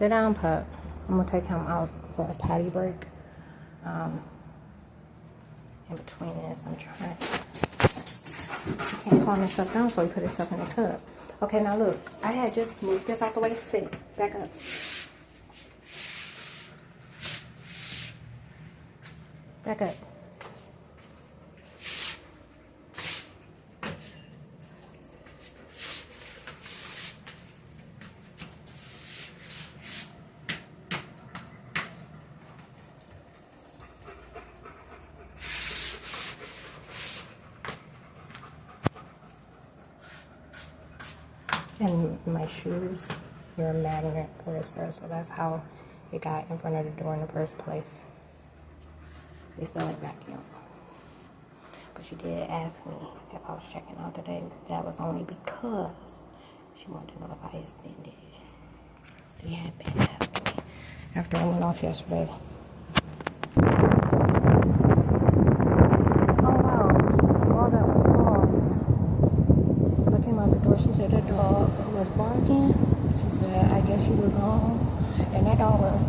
Sit down, pup. I'm gonna take him out for a potty break. In between this, I'm trying. He can't calm himself down, so he put himself in the tub. Okay, now look. I had just moved this out the way. Sit. Back up. Back up. And my shoes were a magnet for his fur, so that's how it got in front of the door in the first place. They still had vacuum. But she did ask me if I was checking out today. That was only because she wanted to know if I extended. They had been asking me after I went off yesterday. Oh wow, all that was paused. I came out the door, she said that dog was barking. She said, I guess you were gone. And that dog was...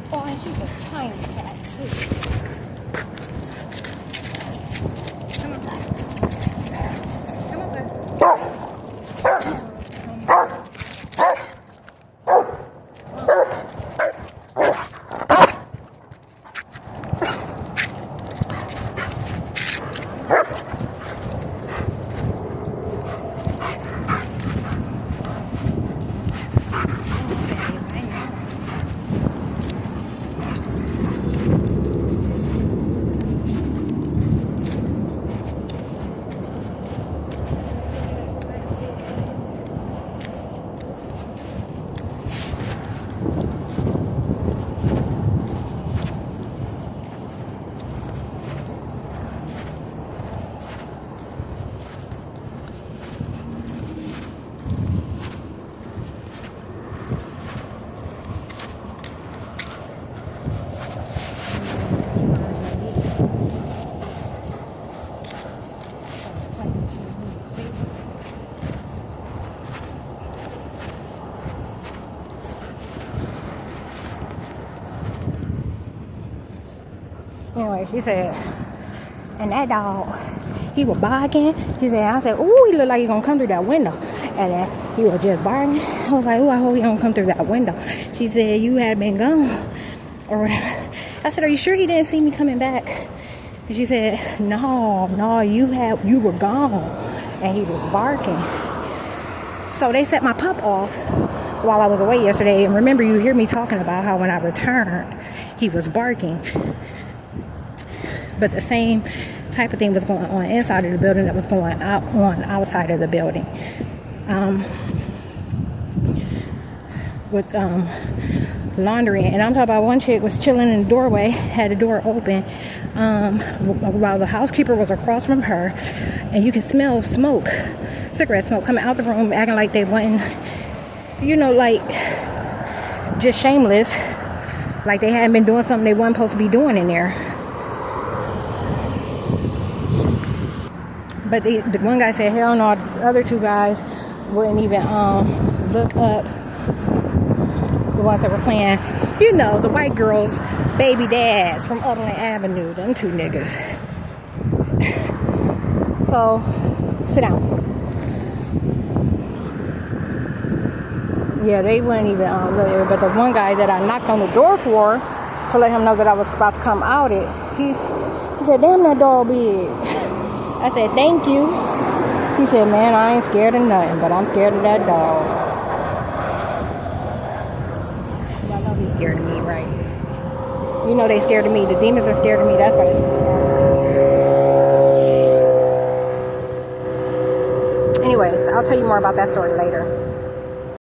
Oh, and she's a tiny cat, too. Come on, back. Come on, back. Anyway, she said, and that dog, he was barking. She said, I said, ooh, he look like he's gonna come through that window. And then he was just barking. I was like, ooh, I hope he don't come through that window. She said, you had been gone or whatever. I said, are you sure he didn't see me coming back? And she said, no, you were gone. And he was barking. So they set my pup off while I was away yesterday. And remember, you hear me talking about how when I returned, he was barking. But the same type of thing was going on inside of the building that was going on outside of the building. With laundry. And I'm talking about one chick was chilling in the doorway, had the door open, while the housekeeper was across from her. And you can smell smoke, cigarette smoke, coming out the room, acting like they wasn't, like just shameless. Like they hadn't been doing something they wasn't supposed to be doing in there. But the one guy said, hell no, the other two guys wouldn't even look up. The ones that were playing, the white girls' baby dads from Upland Avenue, them two niggas. So, sit down. Yeah, they wouldn't even look. But the one guy that I knocked on the door for to let him know that I was about to come out, he said, damn, that dog big. I said, thank you. He said, man, I ain't scared of nothing, but I'm scared of that dog. Y'all know he's scared of me, right? You know they scared of me. The demons are scared of me. That's why they're scared. Anyways, I'll tell you more about that story later.